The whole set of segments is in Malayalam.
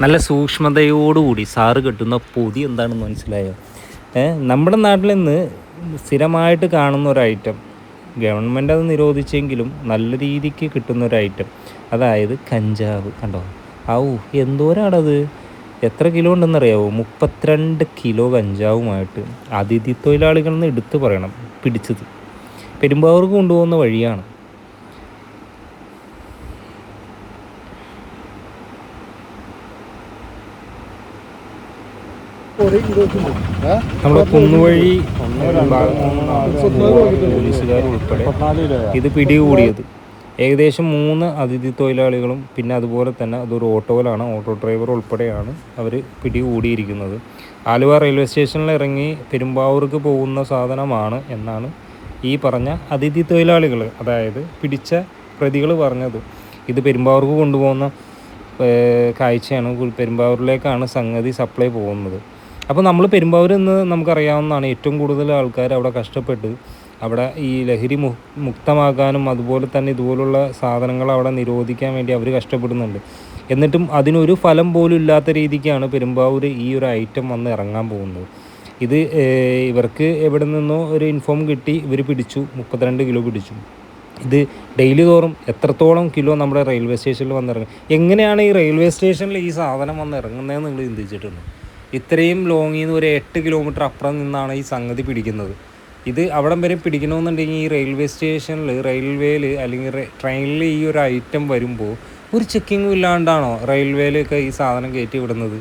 നല്ല സൂക്ഷ്മതയോടുകൂടി സാറ് കിട്ടുന്ന പൊതി എന്താണെന്ന് മനസ്സിലായോ? നമ്മുടെ നാട്ടിൽ നിന്ന് സ്ഥിരമായിട്ട് കാണുന്ന ഒരു ഐറ്റം, ഗവൺമെൻറ് അത് നിരോധിച്ചെങ്കിലും നല്ല രീതിക്ക് കിട്ടുന്ന ഒരു ഐറ്റം, അതായത് കഞ്ചാവ്. കണ്ടോ? എന്തോരാണത്? എത്ര കിലോ ഉണ്ടെന്നറിയാവോ? 32 കിലോ കഞ്ചാവുമായിട്ട് അതിഥി തൊഴിലാളികളിൽ നിന്ന് എടുത്തു പറയണം പിടിച്ചത്. പെരുമ്പാവൂർക്ക് കൊണ്ടുപോകുന്ന വഴിയാണ്. നമ്മുടെ കുന്നുവഴി പോലീസുകാർ ഉൾപ്പെടെ ഇത് പിടികൂടിയത്. ഏകദേശം 3 അതിഥി തൊഴിലാളികളും പിന്നെ അതുപോലെ തന്നെ അതൊരു ഓട്ടോയിലാണ്, ഓട്ടോ ഡ്രൈവർ ഉൾപ്പെടെയാണ് അവർ പിടികൂടിയിരിക്കുന്നത്. ആലുവ റെയിൽവേ സ്റ്റേഷനിൽ ഇറങ്ങി പെരുമ്പാവൂർക്ക് പോകുന്ന സാധനമാണ് എന്നാണ് ഈ പറഞ്ഞ അതിഥി തൊഴിലാളികൾ, അതായത് പിടിച്ച പ്രതികൾ പറഞ്ഞത്. ഇത് പെരുമ്പാവൂർക്ക് കൊണ്ടുപോകുന്ന കാഴ്ചയാണ്. പെരുമ്പാവൂരിലേക്കാണ് സംഗതി സപ്ലൈ പോകുന്നത്. അപ്പോൾ നമ്മൾ പെരുമ്പാവൂർ എന്ന് നമുക്കറിയാവുന്നതാണ്, ഏറ്റവും കൂടുതൽ ആൾക്കാർ അവിടെ കഷ്ടപ്പെട്ട് അവിടെ ഈ ലഹരി മുക്തമാക്കാനും അതുപോലെ തന്നെ ഇതുപോലുള്ള സാധനങ്ങൾ അവിടെ നിരോധിക്കാൻ വേണ്ടി അവർ കഷ്ടപ്പെടുന്നുണ്ട്. എന്നിട്ടും അതിനൊരു ഫലം പോലും ഇല്ലാത്ത രീതിക്കാണ് പെരുമ്പാവൂർ ഈ ഒരു ഐറ്റം വന്ന് ഇറങ്ങാൻ പോകുന്നത്. ഇത് ഇവർക്ക് എവിടെ നിന്നോ ഒരു ഇൻഫോം കിട്ടി, ഇവർ പിടിച്ചു, 32 കിലോ പിടിച്ചു. ഇത് ഡെയിലി തോറും എത്രത്തോളം കിലോ നമ്മുടെ റെയിൽവേ സ്റ്റേഷനിൽ വന്നിറങ്ങും? എങ്ങനെയാണ് ഈ റെയിൽവേ സ്റ്റേഷനിൽ ഈ സാധനം വന്ന് ഇറങ്ങുന്നതെന്ന് നിങ്ങൾ ചിന്തിച്ചിട്ടുണ്ട്? ഇത്രയും ലോങ്ങിൽ നിന്ന് ഒരു 8 കിലോമീറ്റർ അപ്പുറം നിന്നാണ് ഈ സംഗതി പിടിക്കുന്നത്. ഇത് അവിടം വരെ പിടിക്കണമെന്നുണ്ടെങ്കിൽ ഈ റെയിൽവേ സ്റ്റേഷനിൽ, റെയിൽവേയിൽ അല്ലെങ്കിൽ ട്രെയിനിൽ ഈ ഒരു ഐറ്റം വരുമ്പോൾ ഒരു ചെക്കിങ്ങും ഇല്ലാണ്ടാണോ റെയിൽവേയിലൊക്കെ ഈ സാധനം കയറ്റി വിടുന്നത്?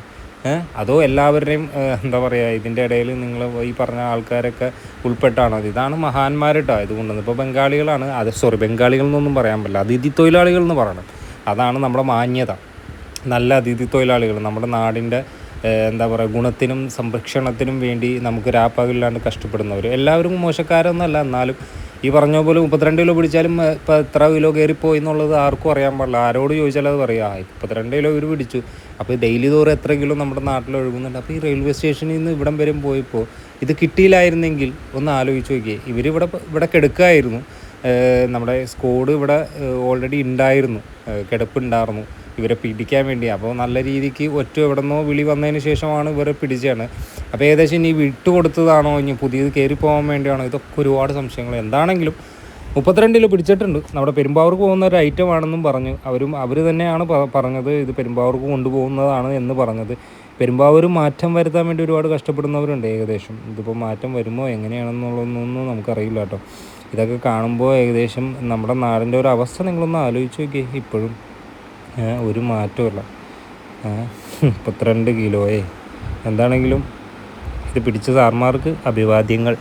അതോ എല്ലാവരുടെയും എന്താ പറയുക, ഇതിൻ്റെ ഇടയിൽ നിങ്ങൾ ഈ പറഞ്ഞ ആൾക്കാരൊക്കെ ഉൾപ്പെട്ടാണോ? ഇതാണ് മഹാന്മാർ കേട്ടോ ഇത് കൊണ്ടുവന്നത്. ഇപ്പോൾ ബംഗാളികളാണ്, ബംഗാളികൾ എന്നൊന്നും പറയാൻ പറ്റില്ല, അതിഥി തൊഴിലാളികൾ എന്ന് പറയണം. അതാണ് നമ്മുടെ മാന്യത. നല്ല അതിഥി തൊഴിലാളികൾ നമ്മുടെ നാടിൻ്റെ എന്താ പറയുക, ഗുണത്തിനും സംരക്ഷണത്തിനും വേണ്ടി നമുക്ക് രാപ്പകലില്ലാണ്ട് കഷ്ടപ്പെടുന്നവർ. എല്ലാവരും മോശക്കാരൊന്നുമല്ല, എന്നാലും ഈ പറഞ്ഞ പോലെ 32 കിലോ പിടിച്ചാലും ഇപ്പോൾ എത്ര കിലോ കയറിപ്പോയി എന്നുള്ളത് ആർക്കും അറിയാൻ പാടില്ല. ആരോട് ചോദിച്ചാൽ അത് പറയാം, 32 കിലോ ഇവർ പിടിച്ചു. അപ്പോൾ ഡെയിലി തോറും എത്ര കിലോ നമ്മുടെ നാട്ടിൽ ഒഴുകുന്നുണ്ട്. അപ്പോൾ ഈ റെയിൽവേ സ്റ്റേഷനിൽ നിന്ന് ഇവിടം വരെ പോയപ്പോൾ ഇത് കിട്ടിയില്ലായിരുന്നെങ്കിൽ ഒന്ന് ആലോചിച്ച് നോക്കിയേ. ഇവിടെ കിടക്കുകയായിരുന്നു, നമ്മുടെ സ്ക്വാഡ് ഇവിടെ ഓൾറെഡി ഉണ്ടായിരുന്നു, കിടപ്പുണ്ടായിരുന്നു ഇവരെ പിടിക്കാൻ വേണ്ടി. അപ്പോൾ നല്ല രീതിക്ക് എവിടെ നിന്നോ വിളി വന്നതിന് ശേഷമാണ് ഇവരെ പിടിച്ചാണ്. അപ്പോൾ ഏകദേശം ഇനി വിട്ടുകൊടുത്തതാണോ, ഇനി പുതിയത് കയറി പോകാൻ വേണ്ടിയാണോ? ഇതൊക്കെ ഒരുപാട് സംശയങ്ങൾ. എന്താണെങ്കിലും 32 കിലോ പിടിച്ചിട്ടുണ്ട്. നമ്മുടെ പെരുമ്പാവൂർക്ക് പോകുന്ന ഒരു ഐറ്റം ആണെന്നും പറഞ്ഞു. അവർ തന്നെയാണ് പറഞ്ഞത് ഇത് പെരുമ്പാവൂർക്ക് കൊണ്ടുപോകുന്നതാണ് എന്ന് പറഞ്ഞത്. പെരുമ്പാവൂർ മാറ്റം വരുത്താൻ വേണ്ടി ഒരുപാട് കഷ്ടപ്പെടുന്നവരുണ്ട്. ഏകദേശം ഇതിപ്പോൾ മാറ്റം വരുമോ എങ്ങനെയാണെന്നുള്ളതൊന്നും നമുക്കറിയില്ല കേട്ടോ. ഇതൊക്കെ കാണുമ്പോൾ ഏകദേശം നമ്മുടെ നാടിൻ്റെ ഒരു അവസ്ഥ നിങ്ങളൊന്ന് ആലോചിച്ച് നോക്കിയേ. ഇപ്പോഴും ഒരു മാറ്റമില്ല. 32 കിലോയെ. എന്താണെങ്കിലും ഇത് പിടിച്ച സാർമാർക്ക് അഭിവാദ്യങ്ങൾ.